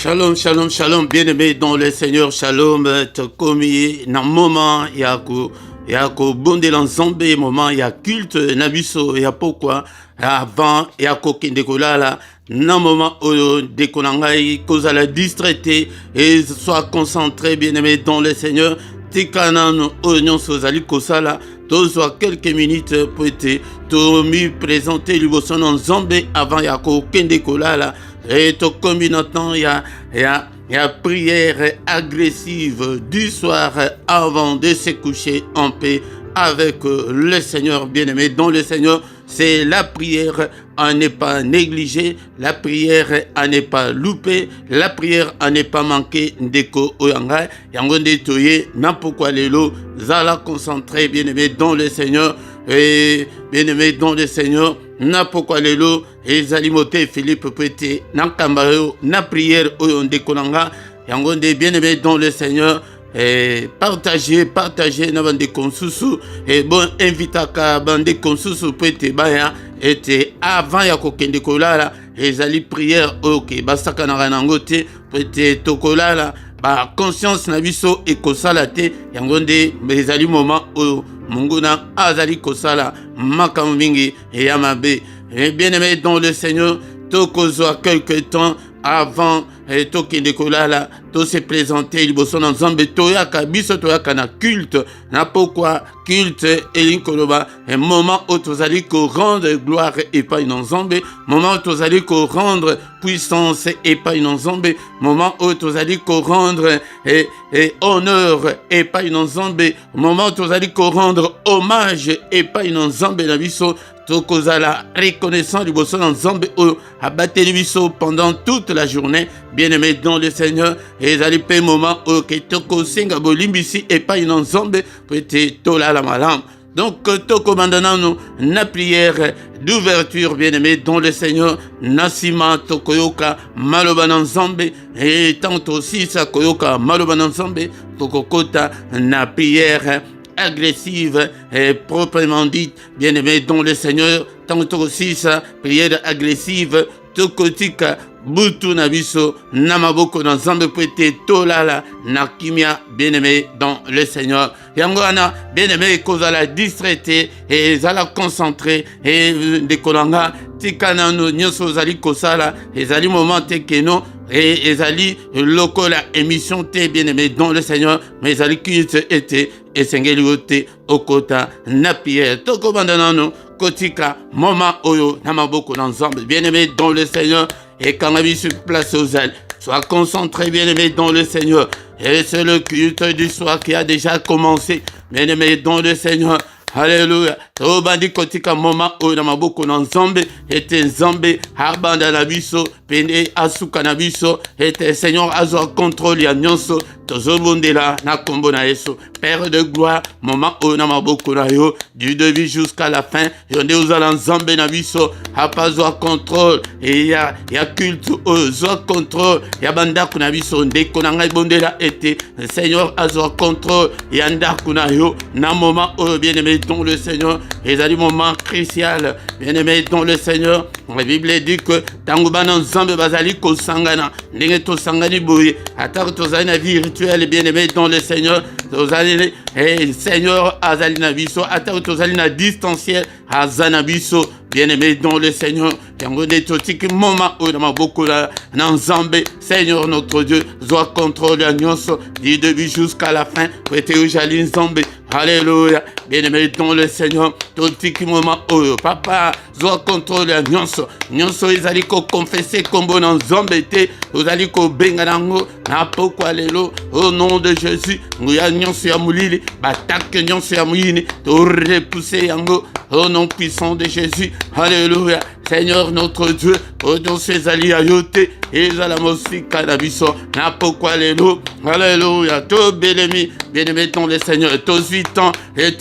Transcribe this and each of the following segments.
Shalom, shalom, shalom, bien-aimé dans le Seigneur, shalom, tokomi, na moment, yako bonde l'ensemble, moment, ya culte, nabiso, ya pourquoi, avant, yako kindekolala, na moment, dekonangai, cause à la distraité, et soit concentré, bien-aimé dans le Seigneur, tikanan, oignon, sozali, kosala, soit quelques minutes pour être, tomi, présenter, l'uboson en zambé, avant, yako kindekolala, et tout comme il y a prière agressive du soir avant de se coucher en paix avec le Seigneur bien-aimé. Dans le Seigneur, c'est la prière à ne pas négliger, la prière à ne pas louper, la prière à ne pas manquer d'eko oyanga. Yangonde toye, n'importe lelo, zala concentré bien-aimé dans le Seigneur. Et bien-aimé dans le Seigneur, n'importe lelo, et Zalimote Philippe Pété, Nakambayo, na prière oyonde konanga, yangonde bien-aimé dans le Seigneur. Et partagez na bande konsusu et bon invitaka bande konsusu pete baya était avant ya kokende kolala et zali prière ok basaka na ranangote pete tokolala ba conscience na biso e kosala te yangonde bezali moment o munguna azali kosala makambo mingi et yamabe et bien-aimé dans le Seigneur tokozwa quelque temps avant et tokende kolala to se présenter liboso na nzambe toyaka biso toyaka na culte na pourquoi culte elinkoloba un moment où tozali ko rendre gloire et pas une nzambe moment où tozali ko rendre puissance et pas une nzambe moment où tozali ko rendre et honneur et pas une nzambe moment où tozali ko rendre hommage et pas une nzambe na biso tokozala reconnaissant liboso na nzambe oyo abateli biso pendant toute la journée bien-aimé dans le Seigneur et ezali pe moment oyo ke tokosenga bolimbisi epai na nzambe po ete tolala malamu. Donc tokomandana nous na prière d'ouverture bien-aimé dans le Seigneur nasima tokoyoka maloba na nzambe et tant aussi sa koyoka maloba na nzambe tokokota na prière agressive et proprement dite, bien-aimé dans le Seigneur, tantôt aussi sa prière agressive, tokotika, butu nabiso, namaboko dans zambe pete tolala, nakimia, bien-aimé dans le Seigneur. Yangwana, bien-aimé, cause à la distraité et à la concentrée et de kolanga, tikana no nyoso zali kosala, et zali moment tekeno, et ezali lokola émission te bien-aimé dans le Seigneur mais ezali culte était esengeli ote okota na prière toko bandanano kotika moment oyo na maboko na nzambe bien-aimé dans le Seigneur et quand la vie se place aux ailes sois concentré bien-aimé dans le Seigneur et c'est le culte du soir qui a déjà commencé bien-aimé dans le Seigneur. Alléluia. Obandi kotika moma o na maboko na nzambe ete nzambe abanda na biso pende asuka na biso ete Seigneur azwa contrôle ya nyonso tozobondela na kombo na Yesu Père de gloire moma o na maboko na yo du début jusqu'à la fin yonde uzala nzambe na biso apazwa contrôle et ya culte zwa contrôle ya bandako na biso ndeko na ngai bondela ete Seigneur azwa contrôle ya ndako na yo na moma o bien-aimé dans le Seigneur, et à un moment crucial, bien-aimé dans le Seigneur, la Bible dit que Tangoubana Nzambe Bazali Kosangana, Ningeto Sangani Boui, attaque Tozana virtuelle, bien-aimé dans le Seigneur, Tozali, et Seigneur Azalina Biso, attaque Tozalina distanciel, Azanabiso, bien-aimé dans le Seigneur, Yangone Totik, moment où dans ma beaucoup là, Nzambe, Seigneur notre Dieu, soit contrôle à Nyonso, du début jusqu'à la fin, prêtez au Jalin Nzambe, alléluia, bien-aimé dans le Seigneur, Totik moment où, papa, soit contrôle à Nyonso, Nyonso, ils allaient confesser comme bon Nzambe, vous allez ko benganango, na pourquoi lelo, au nom de Jésus, nous y a Nyonso ya moulili, batak Nyonso ya moulini, to repousser yango, au nom puissant de Jésus, alléluia, Seigneur notre Dieu, au nom de ses alliés ayoté, et à la musique cannabis, na pourquoi lelo, alléluia, to belemi, bien-aimé dans le Seigneur, tous 8 ans, et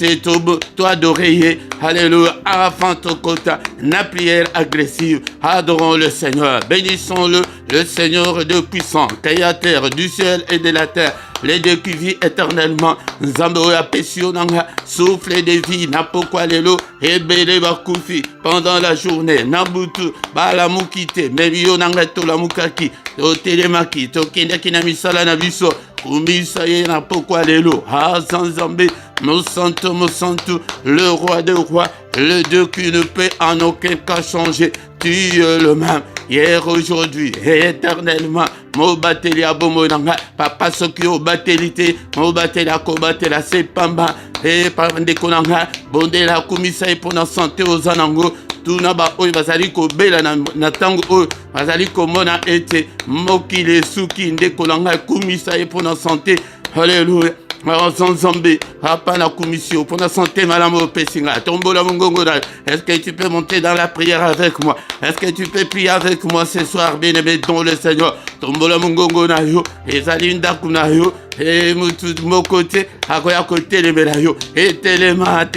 toi d'oreiller, alléluia, avant ton quota, na prière agressive, adorons le Seigneur, bénissons-le, le Seigneur de puissant, créateur du ciel et de la terre, les deux qui vivent éternellement, Zamboya Pessionanga, souffle de vie, Napokwa Lelo, et Bele Bakufi, pendant la journée, Nabutu, Balamukite, Mebio Nangato la Mukaki, totelemaki tokendaki na misala na biso kumisa ye na pokwa lelo Nzambe Mosantu, le roi des rois, le Dieu qui ne peut en aucun cas changer. Tu es le même, hier, aujourd'hui, et éternellement. Mo bateli abomonanga, papa soki o batelite, mo batela ko batela sepamba, et par ndekonanga, bondela kumisa e pona santé aux anango. Tuna ba oyo bazali ko bela na tango oyo bazali ko mona ete mokile suki ndekolanga kumisa e pona santé. Alléluia. Nzambe, papa la commission pour la santé, madame Pessinga, tombo la mongongo. Est-ce que tu peux monter dans la prière avec moi? Est-ce que tu peux prier avec moi ce soir, bien-aimé, dans le Seigneur? Tombo la mongongo na yo, et zalinda kuna yo, et mon côté, à côté les médailles, et téléma,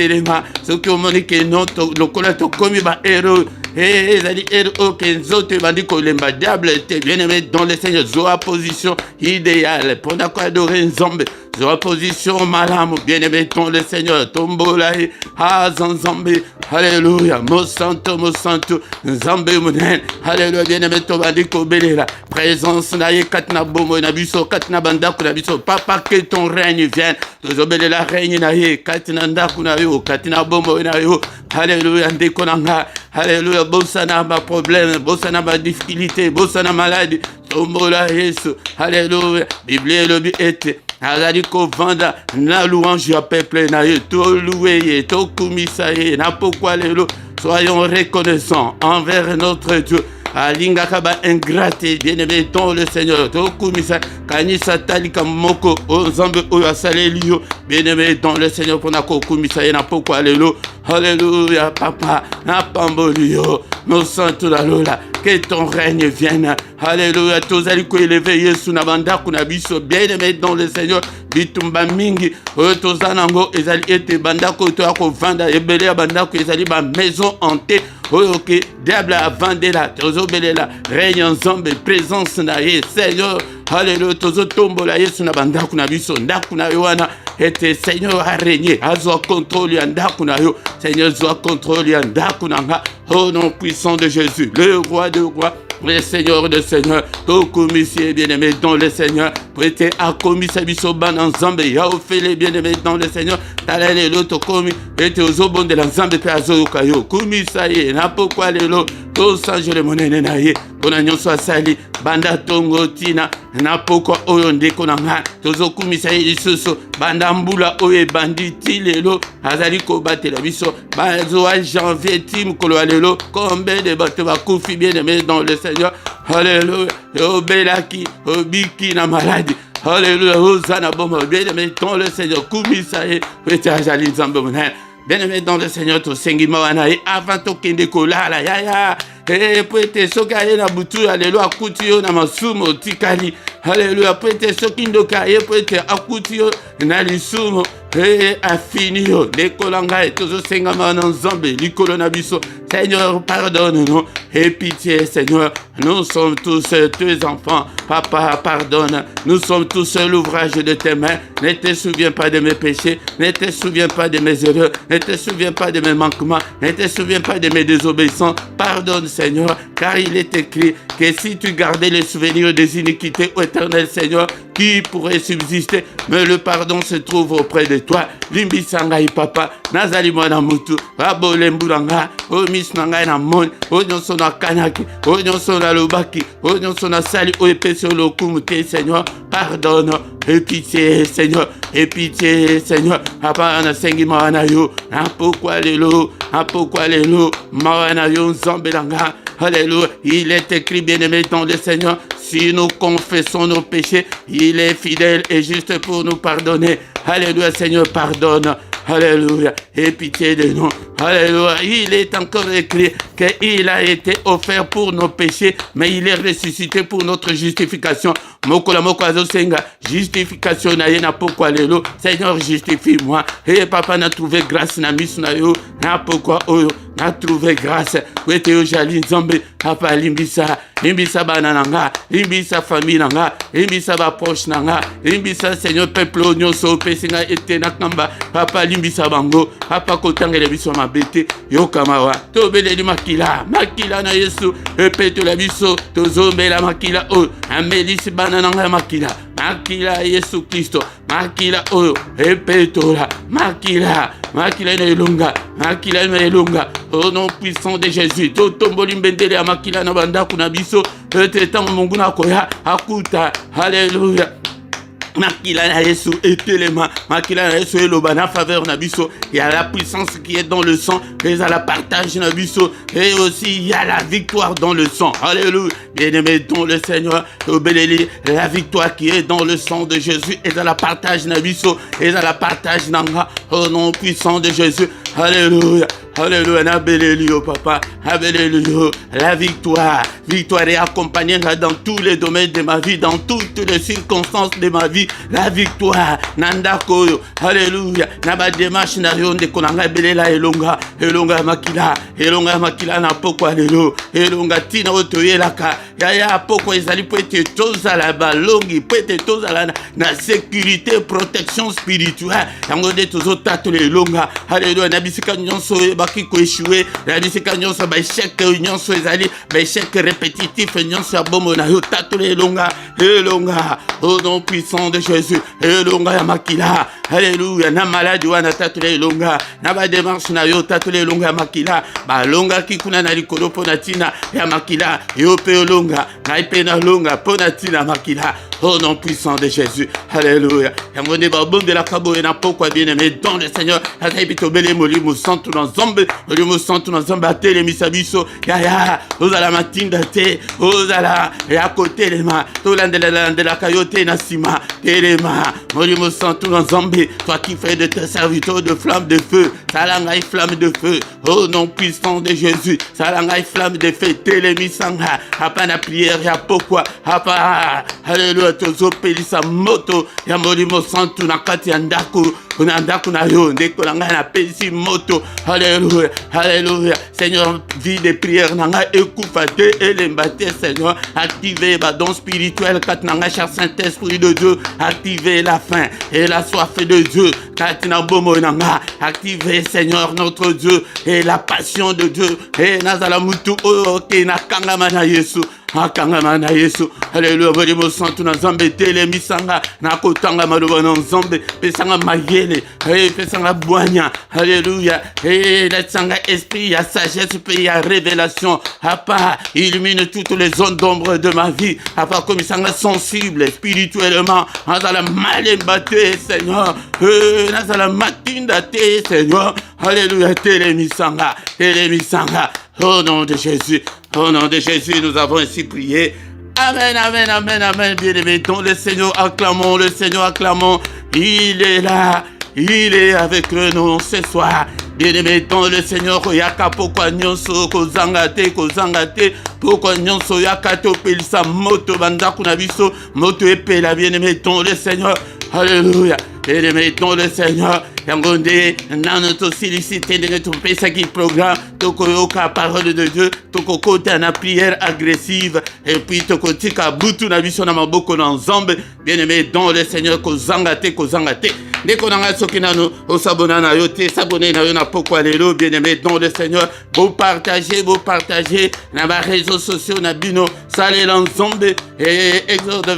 ce qui ont montré non, le collecteur comme il va héros. Et ils ont dit, que les dit que les diable étaient bien aimés dans le Seigneur. Zoa position idéale. Pour adorer Nzambe. Zoa position malam. Bien aimé dans le Seigneur. Tombolaï. Nzambe. Alléluia. Mosanto. Nzambe mounen. Alléluia. Bien aimé Toba dit que belela. Présence naïe katna bomo nabiso katna bandaku nabiso. Papa que ton règne vienne. Tozobelela règne naïe katna ndaku nayo katna bomo nayo. Alléluia. Ndekonanga. Alléluia, bossana ma problème, bossana ma difficulté, bossana maladie, tombola Yesu, alléluia, Bible le biete, azali ko vanda, na louange ya peuple na ye, to loué, to kumisaye, na pourquoi lelo, soyons reconnaissants envers notre Dieu. Alinga kaba ingrate, bien-aimé dans le Seigneur, to kumisa, kanisa talika moko, Nzambe oyo asale liyo, bien-aimé dans le Seigneur, pour na ko kumisa ye na pourquoi lelo. Alléluia, papa, na pambolio, nos santos la lola, que ton règne vienne. Alléluia, tous allez ko élever Yesu na banda kuna biso, bien-aimé dans le Seigneur, bitumba mingi, tous anango, ezali ete banda ko to ko vanda, ebele banda ko ezali ba maison hantée. Ok, diable a vendé la, tozo belela, règne Nzambe, présence na ye, Seigneur. Alléluia, tozo tombo la Yesu na banda kuna biso, ndaku na yoana. Et Seigneur a régné, a zoa contrôle yandakuna yo, Seigneur zoa contrôle yandakunanga, au nom puissant de Jésus, le roi de rois, le Seigneur de Seigneur, tout commissaire bien-aimé dans le Seigneur, prêtez à commissaire bisoban en Zambé, ya offert bien-aimé dans le Seigneur, talale l'autre commis, et aux obons de l'ensemble de Azo Kayo, commissaire, n'a pourquoi les lots, tout ça je le monnaie naïe, pour la soit sali, banda tongo tina, n'a pourquoi oyonde konanga, tozo commissaire isuso, banda mbula oye banditi lelo, azali ko bate la biso, bazo a janvier tim kolo alelo, combien de bateaux va koufi bien-aimé dans le Seigneur, alléluia, o belaki, o biki na maladie. Alléluia, Hosanna, bon, bien-aimé dans le Seigneur, Koumisaye, Pétajali Zambomone, bien-aimé dans le Seigneur, to Sengima Wanae, avant to Kendekola, la yaya, et prêtez ce qu'il na butu, alléluia, Koutio, Namasumo, Tikali, alléluia, prêtez ce qu'il ne caille, prêtez à Koutio, Nalisumo, et affinio, Nekolanga, et tous Sengama Nzambe, Nicolo Nabiso, Seigneur, pardonne-nous, et pitié, Seigneur, nous sommes tous tes enfants, Papa, pardonne, nous sommes tous l'ouvrage de tes mains, ne te souviens pas de mes péchés, ne te souviens pas de mes erreurs, ne te souviens pas de mes manquements, ne te souviens pas de mes désobéissances, pardonne, Seigneur, car il est écrit que si tu gardais les souvenirs des iniquités, ô éternel Seigneur, qui pourrait subsister, mais le pardon se trouve auprès de toi. Limbi sangai papa, nazali mwana mutu, abole mbulanga, o misnanga na mon, o nyonso na kanaki, o nyonso na lobaki, o nyonso na sali, o epesi o lokumute, Seigneur, pardonne, et pitié, Seigneur, et pitié, Seigneur, papa na sengi mawana yo, na pourquoi lelo, mawana yo nzambelanga. Alléluia, il est écrit, bien-aimé dans le Seigneur, si nous confessons nos péchés, il est fidèle et juste pour nous pardonner. Alléluia, Seigneur, pardonne. Alléluia, et pitié de nous. Alléluia, il est encore écrit qu'il a été offert pour nos péchés, mais il est ressuscité pour notre justification. Mokola moko azosenga, justification na yena pourquoi lelo. Seigneur, justifie-moi. Et papa n'a trouvé grâce na misu na yo. Na pourquoi oyo. na trouvé grâce wete ojali nzambe papa limbisa bana nanga limbisa famille nanga limbisa ba proche nanga limbisa Seigneur peuple nyonso pesinga etena kamba papa limbisa bango papa kotangela biso mabete yokamawa tobeleli makila na Yesu epeto la biso tozombela makila o amelisi bana nanga makila Yesu Kristo makila oyo epetola makila na elonga au nom puissant de Jésus totomboli mbendele ya makila na bandaku na biso etango mungu na koya akuta haleluya makila na Yesu etelema makila na Yesu eloba na faveur na biso. Il y a la puissance qui est dans le sang mais à la partage na biso et aussi il y a la victoire dans le sang. Alléluia. Bien-aimé dans le Seigneur obéléli la victoire qui est dans le sang de Jésus et à la partage na biso et à la partage nanga au nom puissant de Jésus. Alléluia. Alléluia, Abelelio, papa, Abelelio, la victoire est accompagnée dans tous les domaines de ma vie, dans toutes les circonstances de ma vie, la victoire, Nandako, Alléluia, Naba démarche de Konanga Belela, Elonga Makila, na pokwa lelo, Elonga Tina Otoye Laka, Yaya pokwa ezali poete toza la balongi, poete toza la na sécurité, protection spirituelle, yango de tozo tato le longa, Alléluia, Nabisika nyonso baki ko échouer la bisika nyonso ba échec nyonso ezali ba échec répétitif nyonso ya bomo na yo tatule elonga au nom puissant de Jésus elonga ya makila alléluia na malade wana tatule elonga na ba démarche na yo tatule elonga ya makila ba longa kikuna na likolo pona tina ya makila yo pe elonga na ipe na longa pona tina makila au nom puissant de Jésus alléluia yamone ba bombe la kabo na pokwa bien-aimé dans le Seigneur azabito bele molimo santo na zombe molimo santo na zombe atele misabiso ya ozala matinda te ozala ya kotelema tolandela kayote na sima telema molimo santo na zombe toi qui fais de tes serviteurs de flamme de feu salangai flamme de feu au nom puissant de Jésus salangai flamme de feu telemisanga apana prière ya pokwa apa alléluia tozo pelisa moto ya molimo santo na kati ya ndako na yo ndeko na ngai na pelisi moto alléluia alléluia Seigneur vie de prière nanga ekufa te elemba te Seigneur activez ba don spirituel kat nanga cher Saint-Esprit de Dieu activez la faim et la soif de Dieu kat na bomo nanga activez Seigneur notre Dieu et la passion de Dieu et nazala mutu oke na kangama na Yesu akangama na Yesu alléluia molimo santo na nzambe telemisanga na kotanga maloba na nzambe pesanga mayele pesanga bwanya alléluia et laissanga esprit ya sagesse pe ya révélation apa illumine toutes les zones d'ombre de ma vie apa komisanga sensible spirituellement azala malemba te Seigneur nazala matinda te Seigneur alléluia telemisanga au nom de Jésus. Au nom de Jésus, nous avons ainsi prié. Amen, amen, amen, amen. Bien-aimés, dans le Seigneur, acclamons le Seigneur, acclamons. Il est là, il est avec nous ce soir. Bien-aimés, dans le Seigneur, yaka pokwa nyonso kozangate, pokwa nyonso yaka topelisa moto bandaku na biso, moto epela bien-aimés, dans le Seigneur. Alléluia. Bien-aimés, dans le Seigneur. Yangonde, notre sollicité de notre qui programme, tokoyoka parole de Dieu, tokokota na prière agressive, et puis tokotika butu na biso na maboko na nzambe, bien-aimé dans le Seigneur, kozangate. Ndeko nanga soki nanu, osabona na yote, sabone na yo na pokwa lelo, bien-aimé dans le Seigneur, vous partagez, na ba réseaux sociaux na bino, sale l'ensemble, et Exode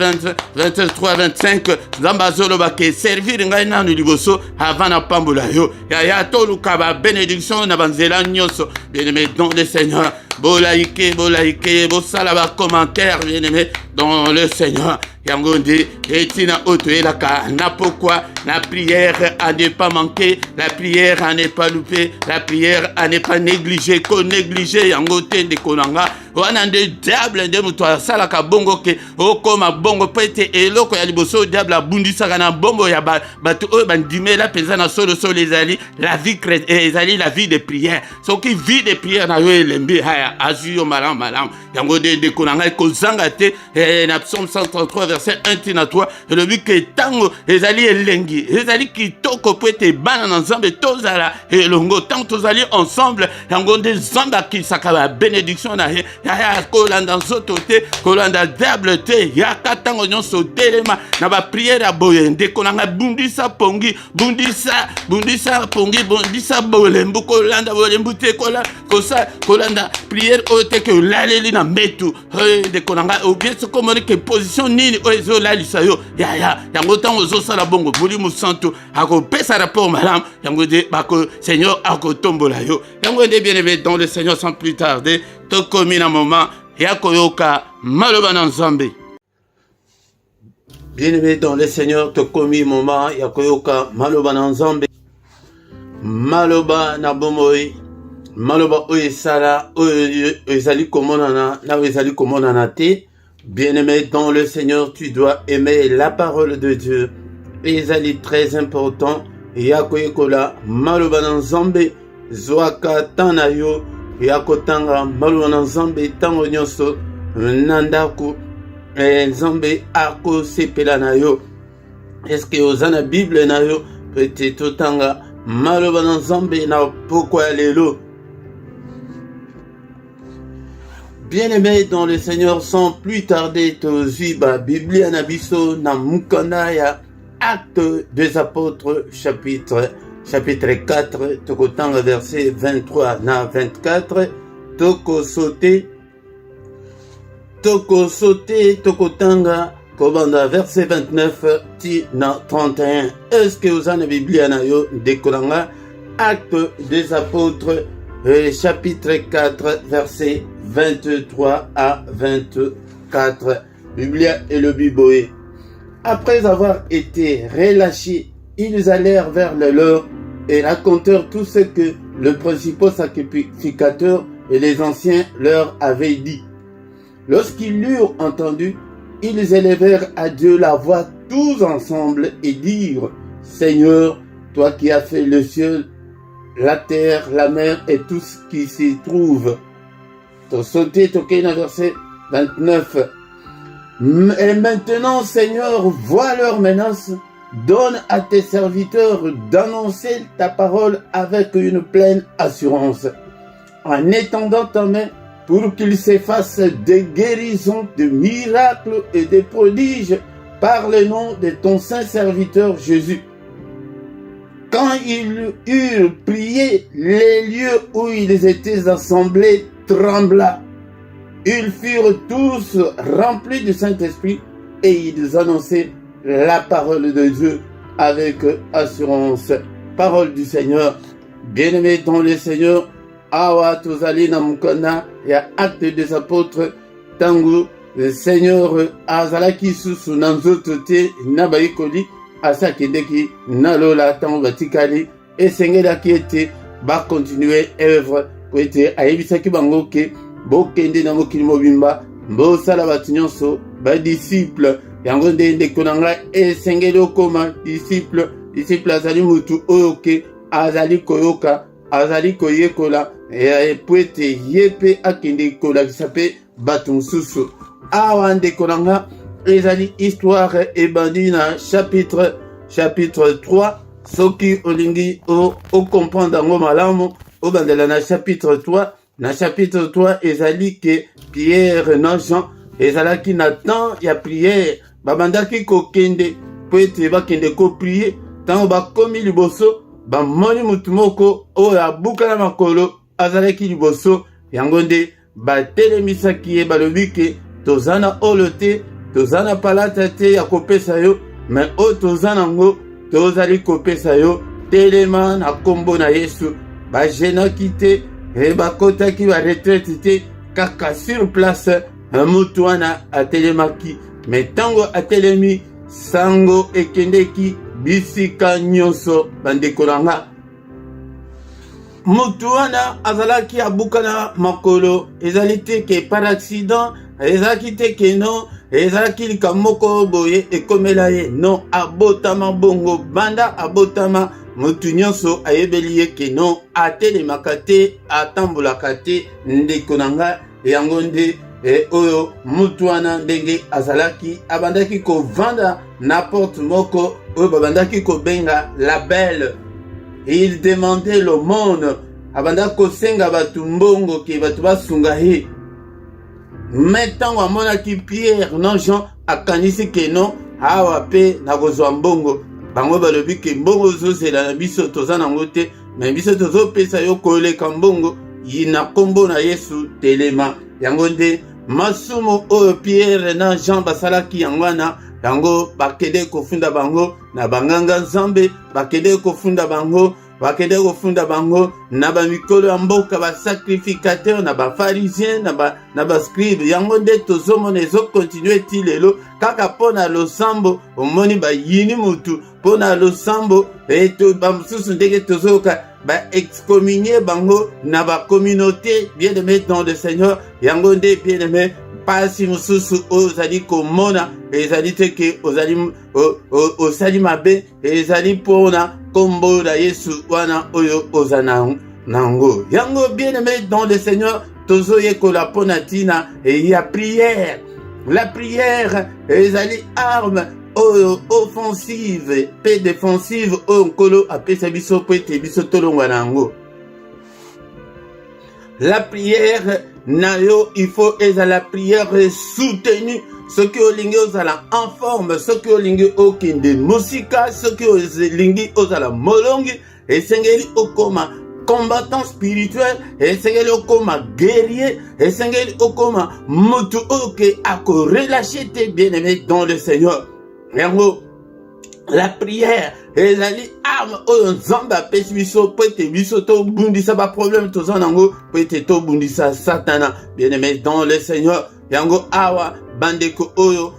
23, 25, zambazolo bake, servir ngai nanu liboso, avant na pambola yo ya toluka ba bénédiction na banzela nyonso bien-aimé dans le Seigneur bolaike bosala ba commentaire bien-aimé dans le Seigneur yangondi etina otoelaka na pourquoi la prière à ne pas manquer, la prière à ne pas louper, la prière à ne pas négliger, ko négliger yangote de konanga wana nde diable nde muto asalaka bongo ke okoma bongo pete eloko ya liboso diable abundisaka na bongo ya bato oyo bandimela penza na solo ezali la vie ezali la vie de prière soki vie de prière na yo elembi ya azwi yo malamu malamu yango nde ndeko na ngai kozanga te na psaume 133 verset 1 tina 3 elobi ke ntango ezali elengi ezali kitoko po ete bana na nzambe tozala elongo ntango tozali ensemble yango nde nzambe akisaka babénédiction na ye yaya kolanda nzoto te kolanda diable te yaka ntango nyonso telema na bapriere ya boye ndeko na ngai bundisa pongi bundisa pongi bundisa bolembu kolanda bolembu te kolanda priere oyo te ke olaleli na mbetu ndeko na ngai obie soko omoni ke position nini oyo ezolalisa yo yaya yango ntango ozosala bongo Molimo Santo akopesa rapport malamu yango nde Seigneur akotombola yo yango nde bien-aimé dans le Seigneur sans plus tarder tokomi na moment ya koyoka maloba na Nzambe. Bien-aimé dans le Seigneur tokomi moment ya koyoka maloba na Nzambe, maloba na bomoi, maloba oyo esala oyo ezali komonana na oyo ezali komonana te. Bien-aimé dans le Seigneur, tu dois aimer la parole de Dieu. Et ezali très important ya koyekola maloba na Nzambe zwaka tana yo ya kotanga maloba na Nzambe tango nyonso na ndako Nzambe akosepela na yo. Est-ce que oza na Bible na yo peut-être totanga maloba na Nzambe na pokwa lelo? Bien-aimé dans le Seigneur, sans plus tarder, tozwi ba Biblia na biso na mukanda ya Actes des Apôtres chapitre 4 tokotanga verset 23 na 24 tokosote tokotanga kobanda verset 29 ti na 31. Est-ce que vous avez Biblia na yo dekolanga Actes des Apôtres chapitre 4 verset 23 à 24. Biblia et le Biboé. Après avoir été relâchés, ils allèrent vers le leur et racontèrent tout ce que le principal sacrificateur et les anciens leur avaient dit. Lorsqu'ils l'eurent entendu, ils élevèrent à Dieu la voix tous ensemble et dirent: Seigneur, toi qui as fait le ciel, la terre, la mer et tout ce qui s'y trouve. Verset 29. Et maintenant, Seigneur, vois leurs menaces. Donne à tes serviteurs d'annoncer ta parole avec une pleine assurance, en étendant ta main pour qu'ils s'effacent des guérisons, des miracles et des prodiges par le nom de ton saint serviteur Jésus. Quand ils eurent prié, les lieux où ils étaient assemblés trembla. Ils furent tous remplis du Saint-Esprit et ils annonçaient la parole de Dieu avec assurance. Parole du Seigneur. Bien-aimés dans le Seigneur, awa tozali na mukona ya Acte des Apôtres tangu le Seigneur azalaki susu na nzoto te na bayikoli asakendeki na lola tango batikali esengelaki ete bakontinue œuvre po ete ayebisaki bango ke bokende na mokili mobimba bosala bato nyonso badisciple yango nde ndeko na ngai esengeli okoma disciple azali mutu oyo ke azali koyoka azali koyekola po ete ye mpe akende kolakisa mpe bato mosusu. Awa ndeko na ngai ezali histoire ebandi na chapitre 3. Soki olingi okomprendre yango malamu obandela na chapitre 3. Na chapitre 3 ezali ke Pierre na Jean ezalaki na temps ya prière babandaki kokende po ete bakende koprie. Ntango bakomi liboso bamoni mutu moko oyo abukana makolo azalaki liboso yango nde batelemisaki ye balobi ke toza na olo te toza na palata te ya kopesa yo me oyo toza nango tozali kopesa yo telema na kombo na Yesu. Bajenaki te e bakotaki baretraite te kaka sur place mutu wana atelemaki me ntango atelemi sango ekendeki bisika nyonso. Bandeko na nga mutu wana azalaki abukana makolo ezali te ke par accident ezalaki te ke non ezalaki likambo moko boye ekomela ye non abotama bongo banda abotama mutu nyonso ayebeli ye ke non atelemaka te atambolaka te ndeko na nga yango nde oyo mutu wana ndenge azalaki abandaki kovanda na porte moko oyo babandaki kobenga la belle. Il demandait l'aumône abandaki kosenga batu mbongo ke batu basunga ye. Mais ntango amonaki Pierre non Jean akanisi ke non awa pe nakozwa mbongo, bango balobi ke mbongo ozozela na biso toza nango te, me biso tozopesa yo koleka mbongo na kombo na Yesu telema. Yango nde masumu oyo Pierre na Jean basalaki yango wana, yango bakende kofunda bango na banganga nzambe, bakende kofunda bango na bamikolo ya mboka basacrificateur na bafarisien na bascribe. Yango nde tozomona ezokontinue ti lelo kaka mpo na losambo omoni bayini mutu mpo na losambo bamosusu ndenge tozoyoka baexcommunie bango na bacommunauté bien-aimé dans le Seigneur. Yango nde bien-aimé pasi mosusu oyo ozali komona ezali te ke ozali mabe, ezali mpona kombo na Yesu wana oyo ozana nango. Yango bien-aimé dans le Seigneur tozoyekola mpona ntina ya prière. La prière ezali arme oyo offensive pe défensive oyo nkolo apesa biso po ete biso tolongwa nango. La prière nayo il faut ezala la prière soutenue. Soki olingi ozala en forme, soki olingi okende musika, soki olingi ozala molongi, esengeli okoma combattant spirituel, esengeli okoma guerrier, esengeli okoma mutu oke ako relâché te bien-aimé dans le Seigneur. Yango la prière ezali arme oyo nzambe apesi biso po ete biso tobundisa baproblème toza nango, po ete tobundisa satana bien-aimé dans le Seigneur. Yango awa bandeko oyo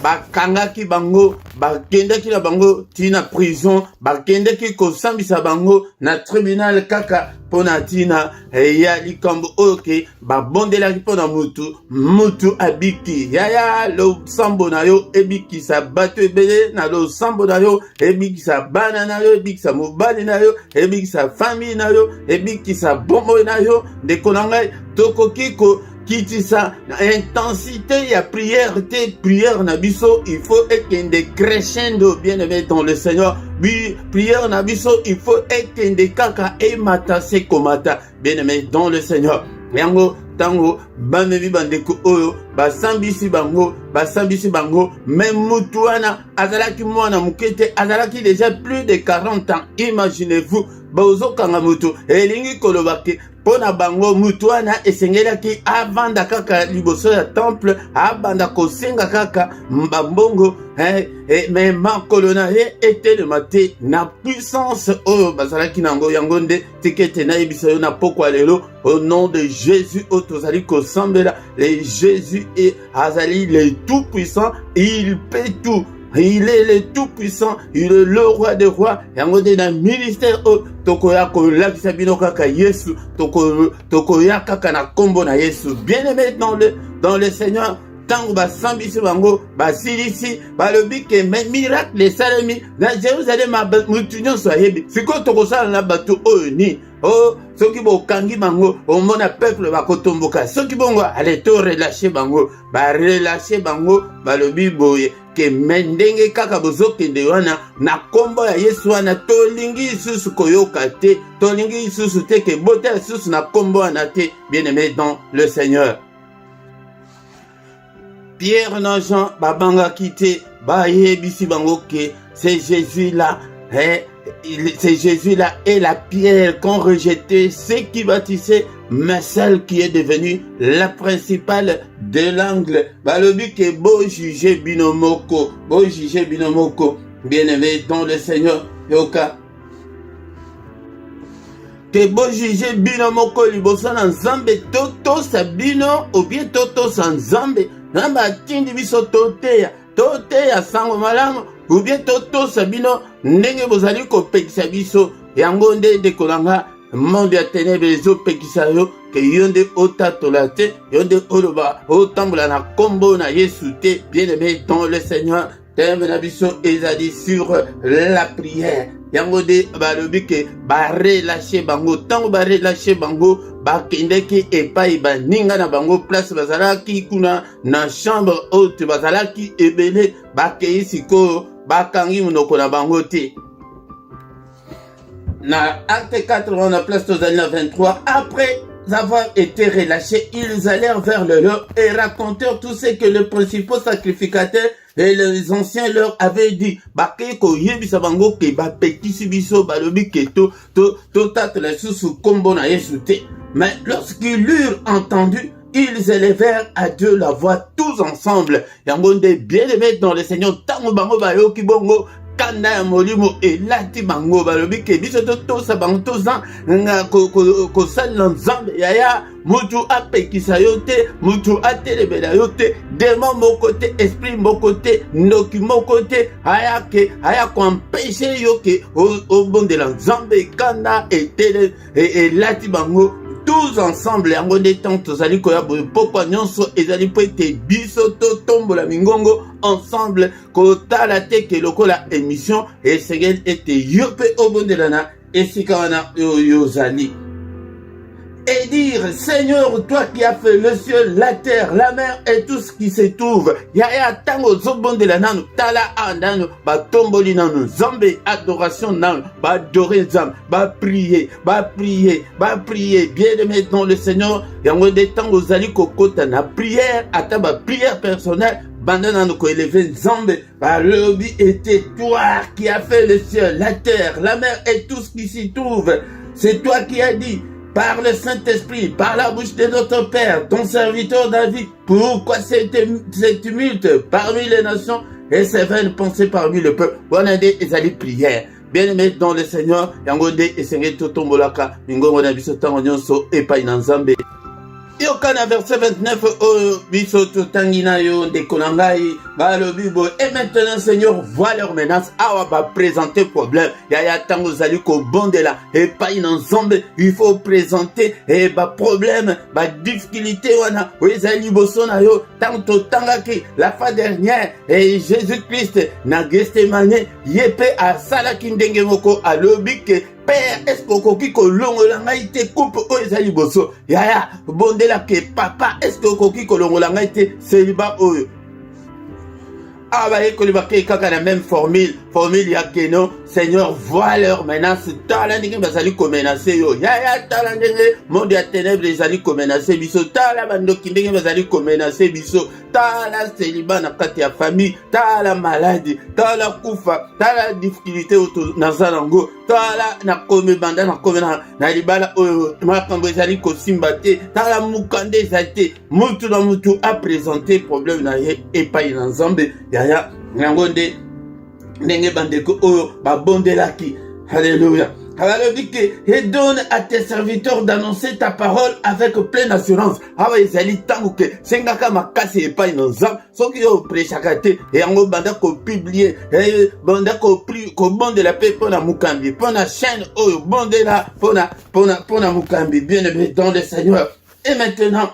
bakangaki bango, bakendaki na bango tina prison, bakendaki kosambisa bango na tribunal kaka pona tina ya likambo oyo ke babondelaki pona mutu abiki. Yaya losambo na yo ebikisa bato ebele, na losambo na yo ebikisa bana na yo, ebikisa mobali na yo, ebikisa famille na yo, ebikisa bomoi na yo. Ndeko na ngai tokoki kitisa na intensité ya prière te prière na biso il faut ekende crescendo bien-aimé dans le Seigneur. Prière na biso il faut ekende kaka emata se komata bien-aimé dans le Seigneur. Yango tango bamebi bandeko oyo basambisi bango même mutu wana azalaki mwana mukete, azalaki déjà plus de 40 ans. Imaginez-vous bozokanga mutu elingi kolobake pona bango mutu wana esengelaki avanda kaka liboso ya temple, abanda kosenga kaka mbambongo mais makolo na ye etelema te na puissance oyo bazalaki nango. Yango nde tikete nayebisa yo na pokwa lelo au nom de Jésus oyo tozali kosambela. Le Jésus azali le tout puissant, il peut tout. Il est le tout-puissant, il est le roi des rois. Yango de na ministère tokoya kolakisa bino kaka Yesu, tokoya kaka na kombo na Yesu. Bien-aimé dans le Seigneur, tango basambisi bango basilisi balobi ke miracle esalemi na Jérusalem mutu nyonso ayebi. Sikoyo tokosala na bato oyo ni soki bokangi bango omona peuple bakotomboka, soki bongo ale to relâcher bango barelâcher bango balobi boye ke mendenge kaka bozokende wana na kombo ya Yesu wana tolingi isusu koyoka te, tolingi isusu te ke bote isusu na kombo wana te. Bien-aimé dans le Seigneur, Pierre na Jean babangaki te bayebisi bango ke c'est Jésus là, c'est Jésus là et la pierre qu'ont rejeté ceux qui bâtissaient, mais celle qui est devenue la principale de l'angle. Balobi ke bo juger binomoko, bien-aimé dans le Seigneur yoka. Que bo juger binomoko liboso na nzambe toto sabino ou bien toto sans nzambe. Namba tindi biso toteya sango malamu ou bien toto sabino ndenge bozali kopekisa biso. Yango nde dekolanga monde ya ténèbres ezopekisa yo ke yo nde otatola te, yo nde oloba otambola na kombo na Yesu te. Bien-aimé dans le Seigneur, thème na biso ezali sur la prière. yango de balobi ke ba relâcher bango tango ba relâcher bango bakendeki epai baninga na bango place bazalaki kuna na chambre haute bazalaki ebele bakei sikoyo bakangi monoko na bango te. Na acte 4 on a place tozali na 23 après avoir été relâchés, ils allèrent vers le lieu et racontèrent tout ce que le principal sacrificateur et les anciens leur avaient dit. Bakei ko yebisa bango ke ba petisi biso balobi ke to tatela susu kombo na Yesu te. Mais lorsqu'ils l'eurent entendu, ils élevèrent à Dieu la voix tous ensemble. Yango nde bien-aimés dans le Seigneur tango bango bayoki bongo kanda ya molimo elati bango balobi ke biso totosa bango toza nga kosalela nzambe yaya mutu apekisa yo te mutu atelemela yo te démon moko te esprit moko te ndoki moko te aya koempêche yo ke obondela nzambe kanda elati bango tous ensemble yango nde ntango tozali koya boye pokwa nyonso ezali po ete biso totombola mingongo ensemble kotala te ke lokola émission esengeli ete yo mpe obondela na esika wana oyo ozali et dire Seigneur, toi qui as fait le ciel, la terre, la mer et tout ce qui se trouve. Yaya tango zobondela nanu tala andano ba tomboli nanu zambe adoration nanu ba adorer zam ba prier bien aimé dans le Seigneur. Yango de tango zali kokota na prière ata ba prière personnelle. Bandana nous ko élever Nzambe par le lobby était toi qui as fait le ciel, la terre, la mer et tout ce qui s'y trouve. C'est toi qui as dit par le Saint-Esprit, par la bouche de notre Père, ton serviteur David, pourquoi cette tumulte parmi les nations et ces vaines pensées parmi le peuple. Bonade et ali prière. Bien-aimé dans le Seigneur, Yangonde et Seigneur Totombolaka, Mingongo na biso tango nyonso epai na Nzambe. Yokana verset 29 biso totangina yo ndekonangai balobi bo et maintenant Seigneur voit leurs menaces awa ba présenter problème yaya tango zali ko bondela et pas in Nzambe il faut présenter et ba problème ba difficulté wana wezali boso na yo tanto tangaki la fois dernière et Jésus-Christ na Gethsemane yepe a salaki ndenge moko alobi ke Père, est-ce que ko longola ngai te coupe o ezali boso yaya bondela ke papa est-ce que ko longola ngai te celibat oyo abaye kolibake kaka la même formule ya keno Seigneur voit leur menace tala ndenge bazali ko menacer yo yaya tala ndenge monde ya ténèbres ezali ko menacer biso tala bandoki ndenge bazali ko menacer biso tala celibat na kati ya famille tala maladie tala kufa tala difficulté auto nazalango tala na kome banda na kome na libala oyo makambo ezali ko simba te tala mukande ezali mutu na mutu a présenter problème na ye epai na Nzambe yaya nyangonde ndenge bandeko oyo babondelaki. Alléluia. Alors dit que et donne à tes serviteurs d'annoncer ta parole avec pleine assurance. Awa ezali tango ke sengaka makasi epai na Nzambe soki yo prêchaka te et yango banda ko publier et banda ko bondela pe pona mukambi pona chaîne oyo bondela pona mukambi bien aimé dans le Seigneur. Et maintenant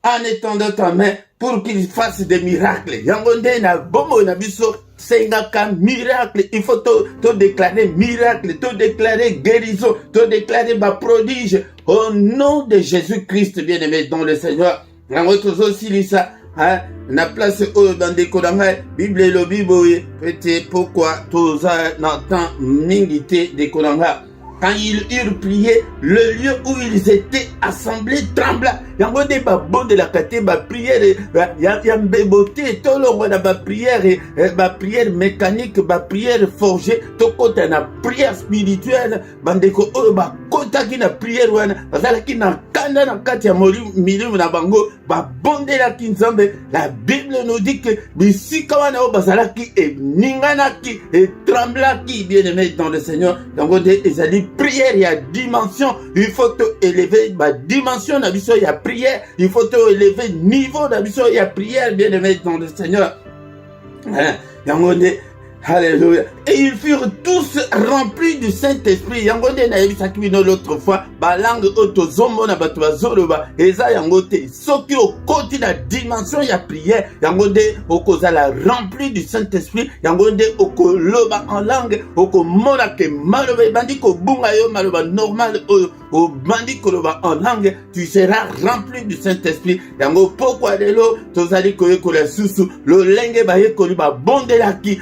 en étendant ta main pour qu'il fasse des miracles. Yangonde na bomo na biso sengaka miracle. Il faut te déclarer miracle, te déclarer guérison, te déclarer ma prodige au nom de Jésus-Christ, bien-aimé dans le Seigneur. Yangoto aussi lisa hein na place oyo bandeko na ngai Bible lobi boye pete pourquoi toza na temps mingi te ndeko na ngai. Quand ils eurent prié, le lieu où ils étaient assemblés trembla. Yango de ba bon de la kate ba prière ya mbebote tolongo na ba prière mécanique ba prière forgée to kota na prière spirituelle bandeko oyo ba kota ki na prière wana bazala ki na kanda na kati ya milimu na bango ba bondela ki Nzambe. La Bible nous dit que bisika wana o bazala ki e ningana ki e trembla ki bien-aimé dans le Seigneur. Yango de ezali prière, il y a dimension, il faut te élever ma dimension na biso, il y a prière, il faut te élever niveau na biso, il y a prière, bien aimé dans le Seigneur. Alléluia. Et ils furent tous remplis du Saint-Esprit. Yangonde na yebisaki bino l'autre fois, balangue otozomona bato bazoloba eza yango te. Soki okoti na dimension ya prière yango nde okozala rempli du Saint-Esprit, yango nde okoloba en langue, okomona ke maloba ebandi kobunga yo maloba normal oyo obandi koloba en langue, tu seras rempli du Saint-Esprit. Yango pokwa lelo tozali koyekola susu lolenge bayekoli babondelaki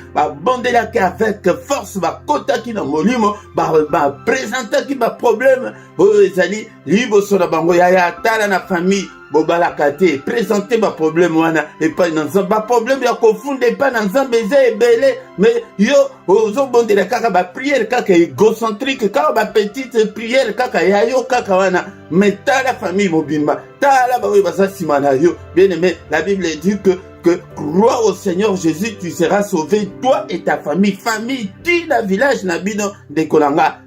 avec force, bakotaki na molimo, bapresentaki baproblème oyo ezali liboso na bango ya tala na famille bobalaka te présenter baproblème wana epai na nzambe, baproblème ya kofunda epai na nzambe eza ebele, mais yo ozobondela kaka bapriere kaka égocentrique, kaka bapetite priere kaka ya yo kaka wana. Mais tala famille mobimba, tala baoyo baza nsima na yo. Bien aimé, la Bible dit que crois au Seigneur Jésus, tu seras sauvé, toi et ta famille. Famille, ti na village na bino de Kolanga.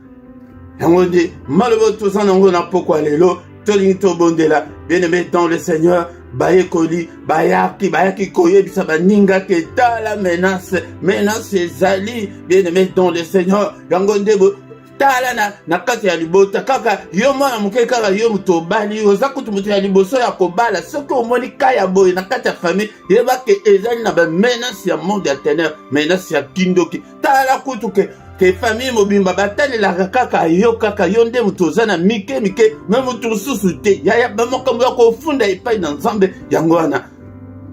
Yango de malobo tozana ngo na pokwa lelo tolingi tobondela. Bien aimé dans le Seigneur, bayekoli bayaki koyebisa baninga ke tala menace ezali. Bien aimé dans le Seigneur, yango ndebo tala na kati ya libota kaka yo mwana moke kaka yo muto bali oza kutu muto ya liboso ya kobala soki omoni kaya boye na kati ya famille yeba ke ezali na ba menace ya monde ya ténèbres, menace ya kindoki. Tala kutu ke famille mobimba batalelaka kaka yo nde mutu oza na mike me mutu mosusu te yaya bamokambo ya kofunda epai na nzambe. Yango wana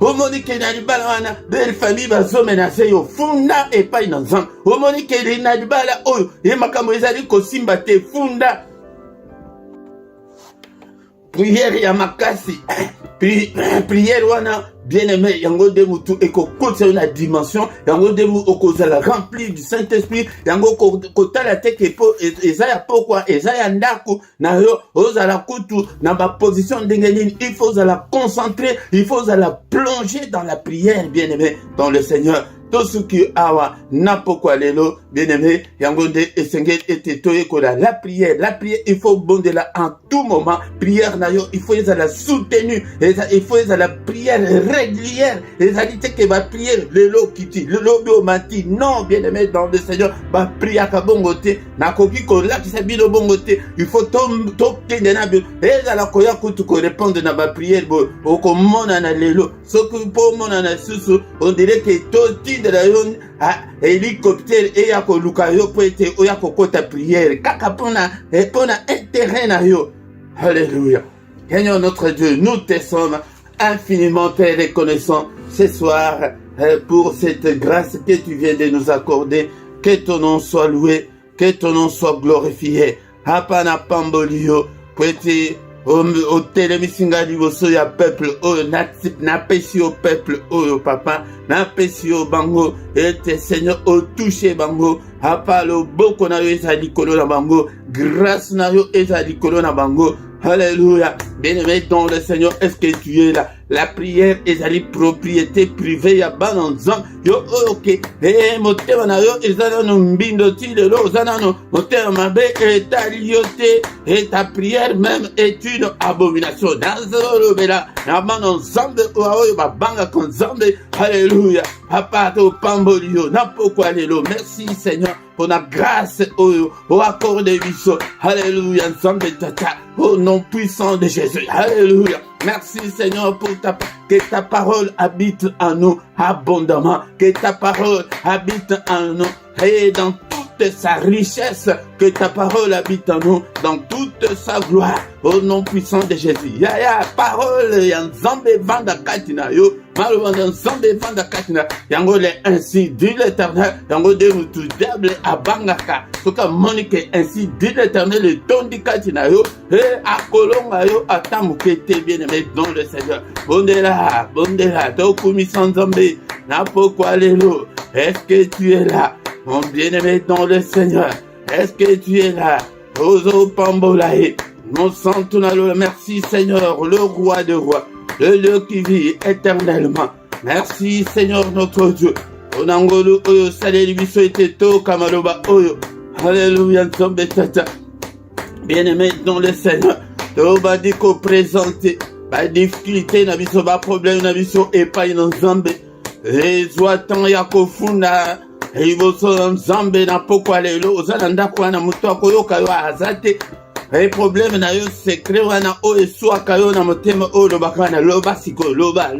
omoni ke na libala wana belle famille bazomenase yo funda epai na nzambe. Omoni ke na libala oyo ye makambo ezali kosimba te funda. Prière ya makasi prière wana bien aimé yango de mutu ekokotisa yo na dimension, yango de mu okozala rempli du Saint-Esprit, yango kotala te ke po eza ya pokwa eza ya ndako na yo ozala kutu na ba position ndenge nini. Il faut la concentrer, il faut la plonger dans la prière bien aimé dans le Seigneur. Tosuki awa napokwa lelo bien aimé yango de esengel ete toyekola la prière il faut bondela en tout moment. Prière na yo il faut la soutenue, il faut la prière régulière. ezali te ke ba prière lelo kiti lelo biomati non bien aimé dans le Seigneur ba prière ka bongo te nakoki kolakisa bino bongo te. Il faut to kende na bio ezala koya kutu ko répondre na ba prière bo okomona na lelo soki po mona na susu on dirait que to de la yon hélicoptère et ya koluka yo po ete oya kokota prière kaka pona intérêt na yo. Alléluia. Seigneur notre Dieu, nous te sommes infiniment Père reconnaissant ce soir pour cette grâce que tu viens de nous accorder. Que ton nom soit loué, que ton nom soit glorifié. Hapana pambolio poete o telemisinga liboso ya peuple oyo na pesi au peuple oyo papa na pesi au bango ete Seigneur o touché bango apa lo boko na yo ezali likolo na bango grâce na yo ezali likolo na bango. Alléluia. Bien-aimé dans le Seigneur, est-ce que tu es là? La prière est la propriété privée ya bananzam. Yo ok. Motema na yo ezana no mbindo ti de lo zana no motema mabe etaliote et ta prière même est une abomination. Nazolo bela na bananzam de oyo babanga konzambe. Alléluia. Papa to pambolio na pokwa lelo. Merci Seigneur pour la grâce au accord de biso. Alléluia. Nzambe tata au nom puissant de Jésus. Alléluia. Merci Seigneur pour que ta parole habite en nous abondamment. Que ta parole habite en nous et dans toute sa richesse. Que ta parole habite en nous dans toute sa gloire. Au nom puissant de Jésus. Ya parole yanzambe vanda katina yo. Malwanda nzambe vanda katina. Yango le ainsi dit l'Éternel. Yango de mutu diable abangaka. Soka monique ainsi dit l'Éternel le ton di katina yo. Et akolonga yo atamukete bien aimé dans le Seigneur. Bondela tokumi sanzambe. Na pokwa lelo. Est-ce que tu es là? Mon bien-aimé dans le Seigneur. Est-ce que tu es là? Ozo Pambolae. Mon santunalo, merci Seigneur, le roi de rois, le Dieu qui vit éternellement. Merci Seigneur notre Dieu. Onangolo oyo saleli biso eteto kamaloba oyo. Alléluia, nzambe tata. Bien-aimé dans le Seigneur. Toba diko présenter ba difficulté na biso ba problème na biso epai na nzambe. Ezwa tan ya kofunda liboso nzambe na pokwa lelo ozala ndako wana mutu akoyoka yo azate Et problème na yo secret wana o eswaka yo na motema o lobaka na loba siko loba.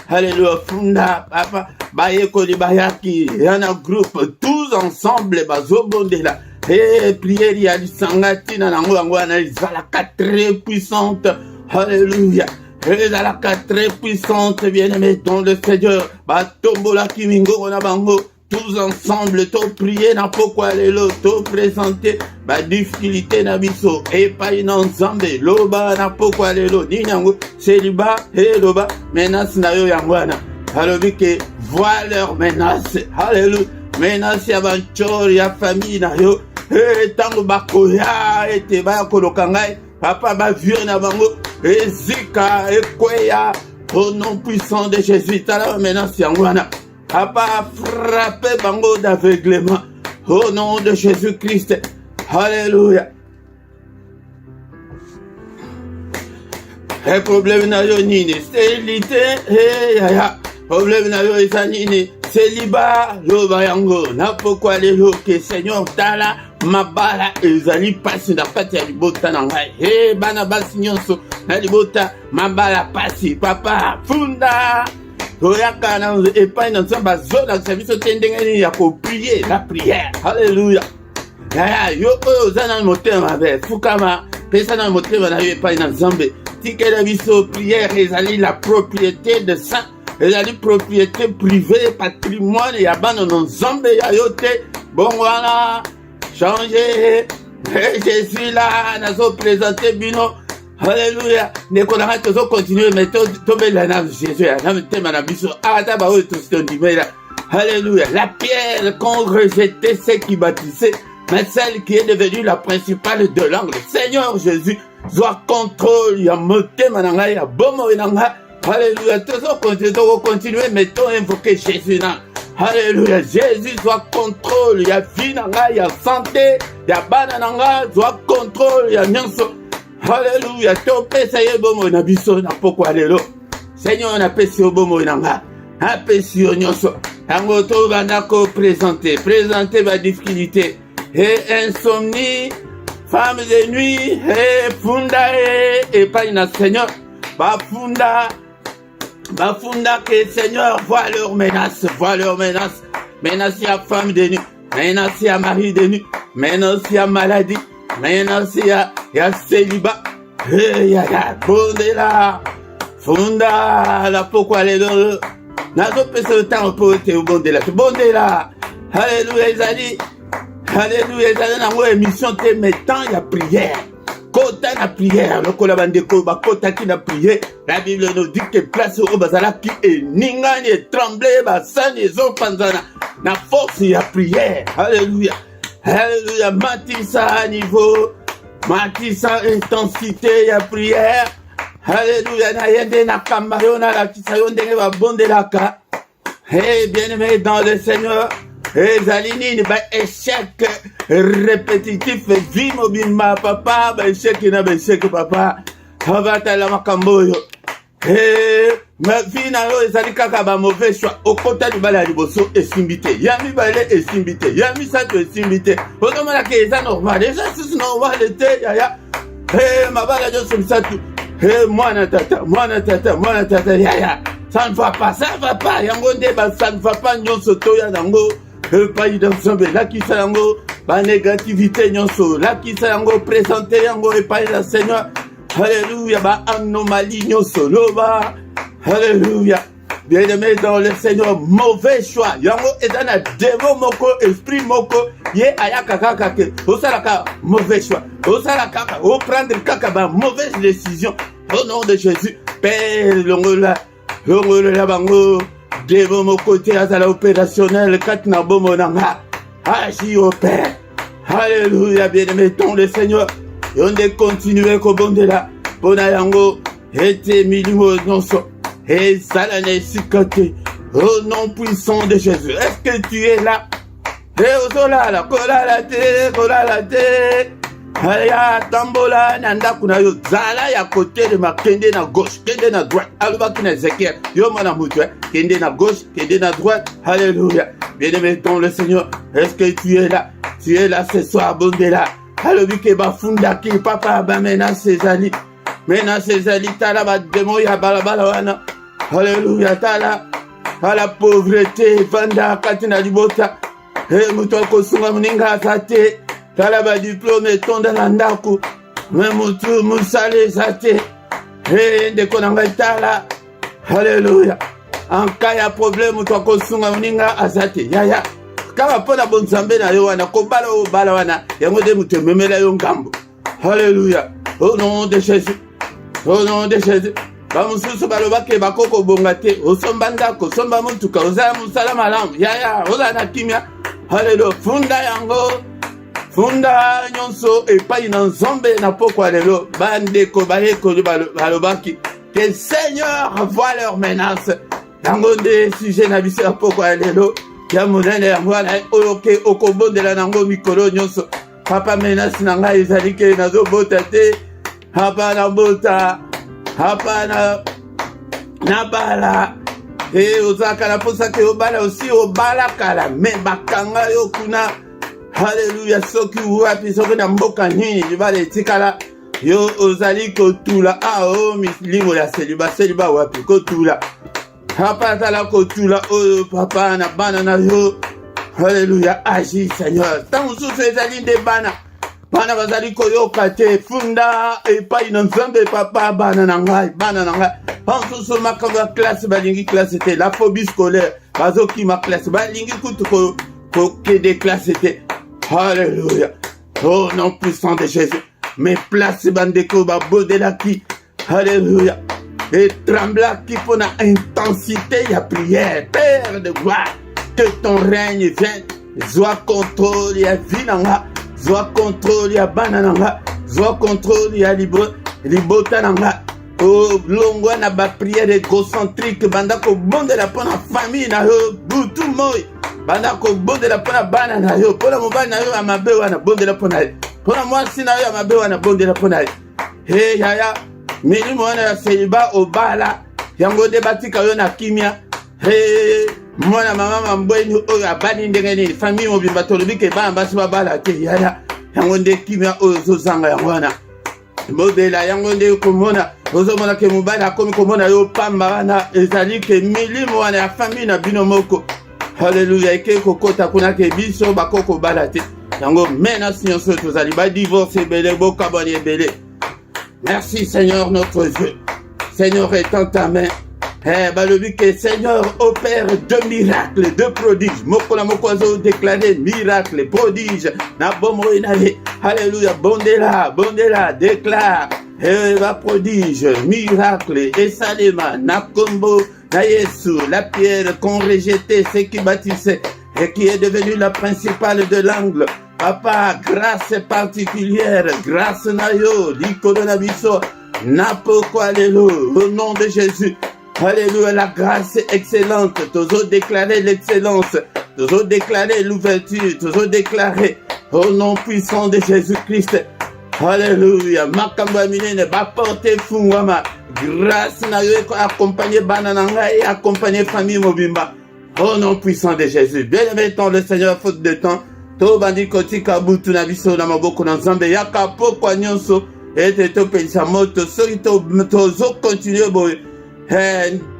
Alléluia funda papa bayekoli bayaki yana groupe tous ensemble bazobondela. Et prière ya lisangati na nango yango wana ezalaka très puissante. Alléluia. Ezalaka très puissante, bien-aimé dans le Seigneur. Batombola kimingo na bango. Tous ensemble, to prier na pourquoi lelo, to présenter ba difficulté na biso et pas une ensemble loba na pourquoi lelo ni nyango célibat et loba menace na yo yangwana alobi ke voit leur menace. Alléluia. Menace ya banchori ya famille na yo et tango bakoya ete ba koloka ngai papa ba vieux na bango ezika ekweya au nom puissant de Jésus. Tala menace yangwana Papa frappé bango d'aveuglement au nom de Jésus-Christ. Alléluia. Le problème n'a yo nini stérilité yaya. Problème n'a yo nini célibat yo bayango. Na pourquoi lelo que Seigneur tala mabala ezali pasi na kati ya libota na ngai. Bana basi nyonso na libota mabala pasi papa funda. Toyaka na epai na nzamba zola service tendengeni ya ko prier la prière. Alléluia. Ya yo oza na motema be fukama pesa na motema na yo epai na nzambe. Tikela biso prière ezali la propriété de saint. Ezali propriété privée patrimoine ya bana na nzambe ya yo te. Bon voilà. Changer. Jésus là nazo présenter bino. Alléluia. Nekolanga tozo continuer mais tobela na Jésus na mtema na biso ata ba o to ndimela. Alléluia. La pierre qu'ont rejeté ceux qui bâtissaient, mais celle qui est devenue la principale de l'angle. Seigneur Jésus, soit contrôle ya motema na ngai ya bomo na ngai. Alléluia. Tozo continuer mais to invoquer Jésus na. Alléluia. Jésus soit contrôle ya vie na ngai ya santé ya bana na ngai soit contrôle ya nyonso. Alléluia, to pesa ye bomo na biso na pokwa lelo. Seigneur na pesi yo bomo na nga. Na pesi yo nyonso. Tango to banda ko présenter ba difficulté. Et insomnie, femme de nuit, et funda et pas na Seigneur. Ba funda que Seigneur voit leur menace. Menace ya femme de nuit, menace ya mari de nuit, menace ya maladie. Maintenant, il y a célibat. Il y a Bondela. Funda. La pourquoi les deux. Nazo pèse le temps pour te Bondela. Bondela. Alléluia, Isali. Alléluia, Isali. Dans émission, te mettant, il y a prière. Kota la prière. Le kolabandeko, kota qui na prière. La Bible nous dit que place au bazala qui est ningani et tremblé, basani et zopanzana. Na force, il y a prière. Alléluia. Alléluia, matissa niveau, matissa intensité ya prière. Alléluia, na yende na kamayo na la kisayonde va bondelaka. Bien-aimé dans le Seigneur, zalini ba échec répétitif vie mobile ma papa, ba échec na ba échec papa. Avata la makamboyo. Ma vie na yo ezali kaka ba mauvais choix okota libala liboso esimbité yami balé esimbité yami sato esimbité otomala ke eza normal déjà c'est normal te yaya mabala yo simsatu mwana tata yaya ça ne va pas yango nde ba ça ne va pas nyonso toya nango pas d'ensemble la kisa yango ba négativité nyonso la kisa yango présenter yango et pas le Seigneur. Alléluia, ba anomalie nyonso loba. Alléluia. Bien-aimé dans le Seigneur, mauvais choix. Yango ezana démon moko, esprit moko, ye ayaka kaka ke. Osalaka mauvais choix. Osalaka o prendre kaka ba mauvaise décision. Au nom de Jésus, Père longola bango. Démon moko te azala opérationnel katna bomo nanga. Agis au Père. Alléluia, bien-aimé dans le Seigneur. Et on est continué comme on est là. Bona yango était minimo nonso. Et salane sikate. Au nom puissant de Jésus. Est-ce que tu es là? Et ozola la kola la te. Aya tambola nanda kuna yo zala ya côté de ma kende na gauche, kende na droite. Aluba kina Ezekiel. Yo mana mutu, kende na gauche, kende na droite. Alléluia. Bien-aimé dans le Seigneur. Est-ce que tu es là? Tu es là ce soir, Bondela. alobike bafundaki papa ba menace ezali tala ba demo ya balabala wana. Alléluia, tala pauvreté vanda kati na libota. Mutu akosunga muninga azate tala ba diplôme etonda na ndako me mutu musale ezate ndeko na ngai tala. Alléluia, en cas ya problème mutu akosunga muninga azate yaya kama mpona bonzambe na yo wana kobala o bala wana yango nde mutu ememela yo ngambo. Alléluia, au nom de Jésus, au nom de Jésus. Bamususu balobake bakoko bonga te osomba ndako osomba mutuka ozala musala malamu yaya oza na kimia. Alléluia, funda yango funda nyonso epai na nzambe na pokwa lelo bandeko bayekoli balobaki que Seigneur voit leurs menaces yango nde sujet na biso ya pokwa lelo ya monene yango wana oyoke okobondela nango mikolo nyonso. Papa menace na ngai ezali ke nazobota te hapana bota hapana nabala ozalaka na posa ke obala osi obala kala me bakanga yo kuna. Haleluya, soki wapi soki na mboka nini libala etikala yo ozali kotula milimo ya seliba wapi kotula hapatala kotula oyo papa na bana na yo. Haleluya, agi Seigneur ntango mosusu ezali nde bana bazali koyoka te funda epai na nzambe papa bana na ngai mosusu makambo ya classe balingi classe te la phobie scolaire bazokima classe balingi kutu kokende classe te. Alléluia, au nom puissant de Jésus mes places bandeko babodelaki. Alléluia, et tremblaki pour la intensité ya prière. Père de gloire, que ton règne vienne, soit contrôle ya vie nanga, soit contrôle ya banananga, soit contrôle ya libota nanga. Oh, longwa na ba prière égocentrique bandako bondela pona famille na yo butu moi. Bandako bondela pona bana na yo, pona mobali na yo amabe wana bondela pona ye. Pona mwasi na yo amabe wana bondela pona ye. Hey yaya, milimo wana ya seliba obala yango de batika yo na kimia. Hey, mwana mama mambweni oyo abali ndenge nini famille mobimba tolobike bana basi babala te yaya yango nde kimia oyo zozanga yango wana. Modela yango nde komona ozomona ke mobali akomi komona yo pamba wana ezali ke milimo wana ya famille na bino moko. Alléluia, eke kokota kuna ke biso bakoko bala te yango menace nyonso tozali badivorce ebele bokaboni ebele. Merci Seigneur notre Dieu, Seigneur est en ta main. Balobi que Seigneur opère de miracles, de prodiges. Mokola mokozo déclaré miracle, prodige. Na bomo inaye. Alléluia, bondela, déclare. Va prodige, miracle, et salema, na kombo, na Yesu, la pierre qu'on rejetait, ce qui bâtissait, et qui est devenue la principale de l'angle. Papa, grâce particulière, grâce na yo, l'icône na biso, na poko alléluia, au nom de Jésus. Alléluia, la grâce excellente, toujours déclarer l'excellence, toujours déclarer l'ouverture, toujours déclarer au nom puissant de Jésus-Christ. Alléluia, makamba minene ba porter fungwama, grâce na yo accompagner banananga et accompagner famille mobimba. Au nom puissant de Jésus. Bien-aimé le Seigneur, faute de temps, to bandi koti kabutu na biso na maboko na nzambe yaka pokwa nyonso ete to pensa moto soki to zo continuer boy.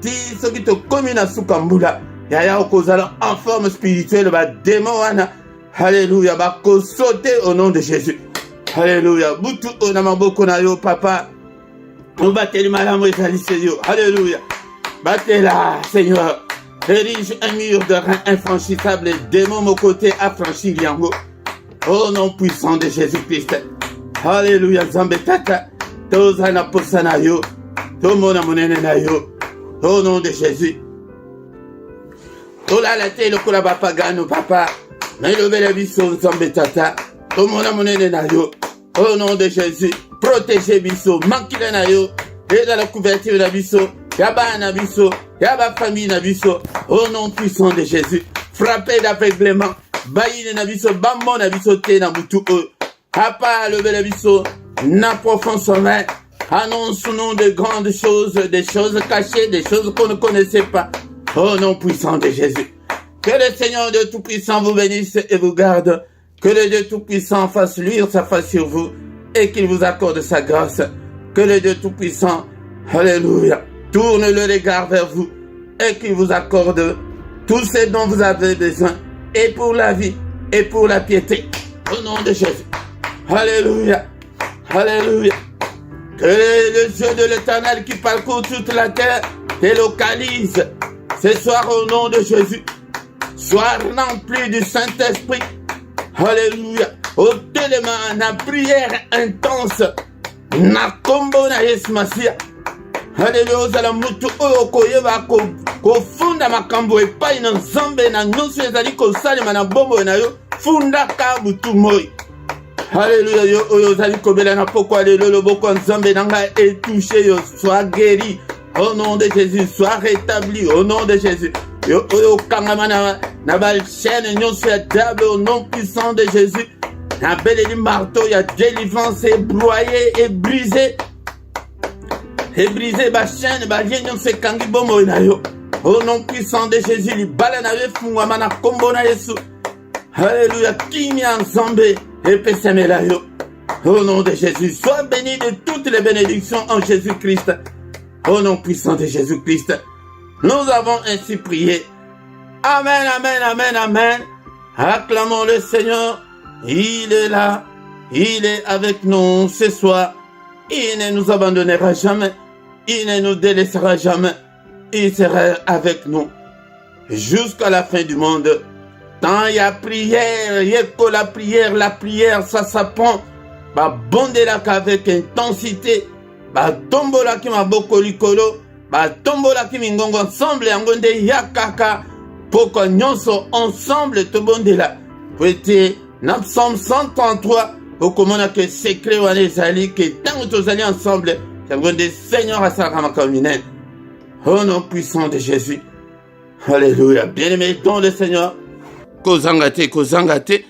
Ti soki to komi na suka mbula yaya okozala en forme spirituelle ba démon wana. Alléluia, ba ko sauter au nom de Jésus. Alléluia, butu na maboko na yo papa. Obateli malamu ezali Seigneur. Alléluia, batela Seigneur. Érige un mur de rein infranchissable et démon mon côté affranchi yango. Au nom puissant de Jésus-Christ. Alléluia, Zambetata. Toza na posa na yo. Tomona monene na yo. Au nom de Jésus. Tola la te lokola bapagano papa. Na ilobela biso Zambetata. Tomona monene na yo. Au nom de Jésus. Protégez biso. Mankile na yo. Et dans la couverture na biso. Yaba na biso, yaba famille na biso, au nom puissant de Jésus, frappé d'aveuglement, baïne na biso, bambo na biso te na mutu o, papa levé na biso, na profond sommeil, annonce nom de grandes choses, des choses cachées, des choses qu'on ne connaissait pas, au nom puissant de Jésus. Que le Seigneur de Tout-Puissant vous bénisse et vous garde, Que le Dieu Tout-Puissant fasse luire sa face sur vous et qu'il vous accorde sa grâce. Que le Dieu Tout-Puissant, alléluia, tourne le regard vers vous et qu'il vous accorde tout ce dont vous avez besoin, et pour la vie, et pour la piété. Au nom de Jésus. Alléluia. Alléluia. Que le Dieu de l'Éternel qui parcourt toute la terre te localise ce soir au nom de Jésus. Sois rempli du Saint-Esprit. Alléluia. Au tellement na prière intense. Na kombo na Yesu Masia. Alléluia. Ozala mutu oyo koyeba kofunda makambo epai na Nzambe na nyonso ezali kosalema na bombo na yo. Funda ka butu moi. Alléluia. Yo oyo ozali kobela na pokwa lelo loboko Nzambe na ngai etouché yo. Sois guéri. Au nom de Jésus. Sois rétabli. Au nom de Jésus. Yo oyo kangama na bal chaîne nyonso ya diable au nom puissant de Jésus. Na beleli marteau ya délivrance est broyé et brisé. Et brisé ba chaîne ba lien nyonso kangi bomo na yo. Au nom puissant de Jésus, libala na yo fungwama na kombo na Yesu. Alléluia. Kimia Nzambe epesemela yo. Au nom de Jésus, sois béni de toutes les bénédictions en Jésus-Christ. Au nom puissant de Jésus-Christ. Nous avons ainsi prié. Amen, amen, amen, amen. Acclamons le Seigneur. Il est là. Il est avec nous ce soir. Il ne nous abandonnera jamais. Il ne nous délaissera jamais. Il sera avec nous jusqu'à la fin du monde. Tant il y a prière, il y a que la prière, ça s'apprend. Bah, bondela qu'avec intensité. Bah, tombola qui m'a beaucoup likolo. Bah, tombola qui m'ingongo ensemble, yangonde yakaka. Pourquoi nyonso ensemble, to bondela. Peut-être, dans Psaume 133, au commandant que secret ou les alliés, que tant que tous allés ensemble, yangonde Seigneur à Sarakaminen. Au nom puissant de Jésus. Alléluia. Bien-aimé dans le Seigneur. Kozangate.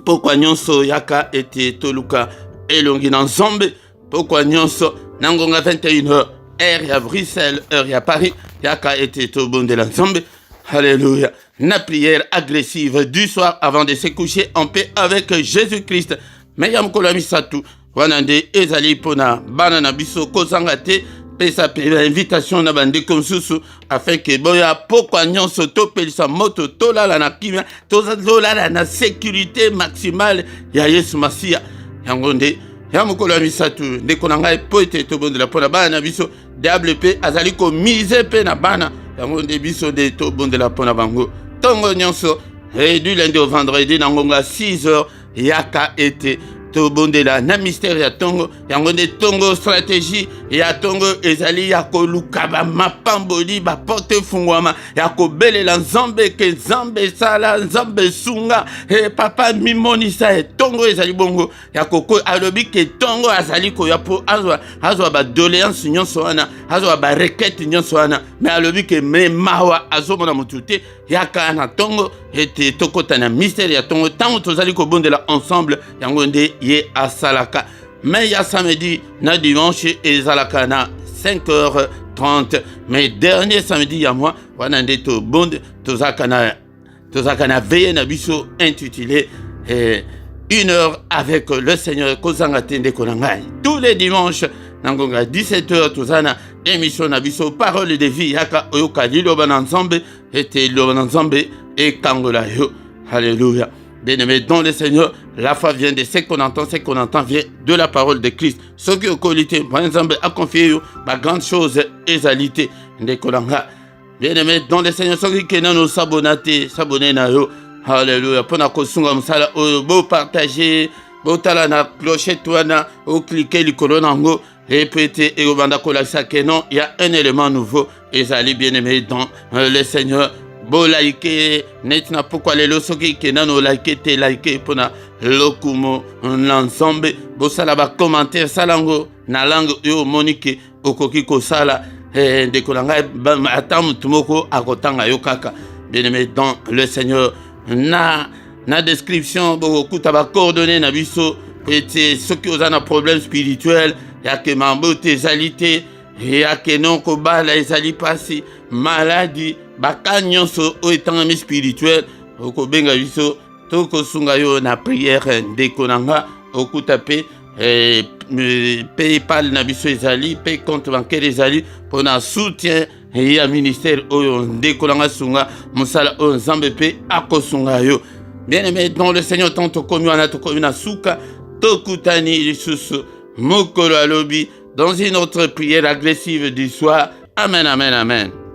Pourquoi nyonso yaka ete toluka elongi na Nzambe. Pourquoi nyonso nangonga 21h. Heure ya Bruxelles, heure ya Paris. Yaka ete tobondela Nzambe. Alléluia. Na prière agressive du soir avant de se coucher en paix avec Jésus-Christ. Meyam kolamisatu. Wanande ezali pona banana biso kozangate. Pesa invitation na bande konsusu afin que boya pourquoi nyonso topelisa moto tolala na kimia tolala na sécurité maximale ya Yesu Masia yangonde ya mokolo ya misatu ndeko na ngai po ete tobondela pona bana biso diable pe azali ko mise pe na bana yangonde biso de tobondela pona bango tongo nyonso et du lundi au vendredi na ngonga 6h yaka ete tobondela na mystère ya tongo yangonde tongo stratégie ya tongo ezali ya koluka ba mapamboli ba porte fungwama ya kobelela Nzambe ke Nzambe sala Nzambe sunga e papa mimonisa e tongo ezali bongo ya koko alobi ke tongo azali ko ya po azwa ba doléance nyonso wana azwa ba requête nyonso wana mais alobi ke me mawa azomona mutute yaka na tongo ete tokota na mystère ya tongo tango tozali ko bondela ensemble yangonde ye asalaka mais ya samedi na dimanche ezalaka na 5h30 mais dernier samedi ya moi wana nde to bonde tozaka na veille na biso intitulé 1h avec le Seigneur kozanga tende konangai tous les dimanches nangonga 17h tozana émission na biso parole de vie yaka oyoka liloba na Nzambe ete liloba na Nzambe et kangola yo. Alléluia. Bien-aimé dans le Seigneur, la foi vient de ce qu'on entend vient de la parole de Christ. Ce qui est qualité, par exemple, a confié ma grande chose exalité de Kolanga. Bien-aimé dans le Seigneur, ce qui est nous s'abonner na yo. Alléluia. Pour na kosunga msala beau partager, beau tala na clochette wana, ou cliquer le colonango. Répétez et au banda kolaksa que non, il y a un élément nouveau. Ezali bien-aimé dans le Seigneur. Bo like net na pourquoi les losoki ke nano like te like pona lokumo l'ensemble bo sala ba commentaire salango na langue yo monique okoki ko sala de kolanga atam tumoko akotanga yo kaka bien-aimé dans le Seigneur na description bo kuta ba coordonnées na biso ete ceux qui ont un problème spirituel ya ke mambo tezalité ya ke non ko bala ezali pasi maladie baka nyonso o etangami spirituel oko benga biso tokosunga yo na prière ndeko nanga okuta pe PayPal na biso ezali pe compte bancaire ezali mpona soutien ya ministère oyo ndeko nanga sunga mosala oyo nzambe pe akosunga yo. Bien-aimé dans le Seigneur, tant tokomi wana tokomi na suka tokutani lisusu mokolo alobi dans une autre prière agressive du soir. Amen, amen, amen.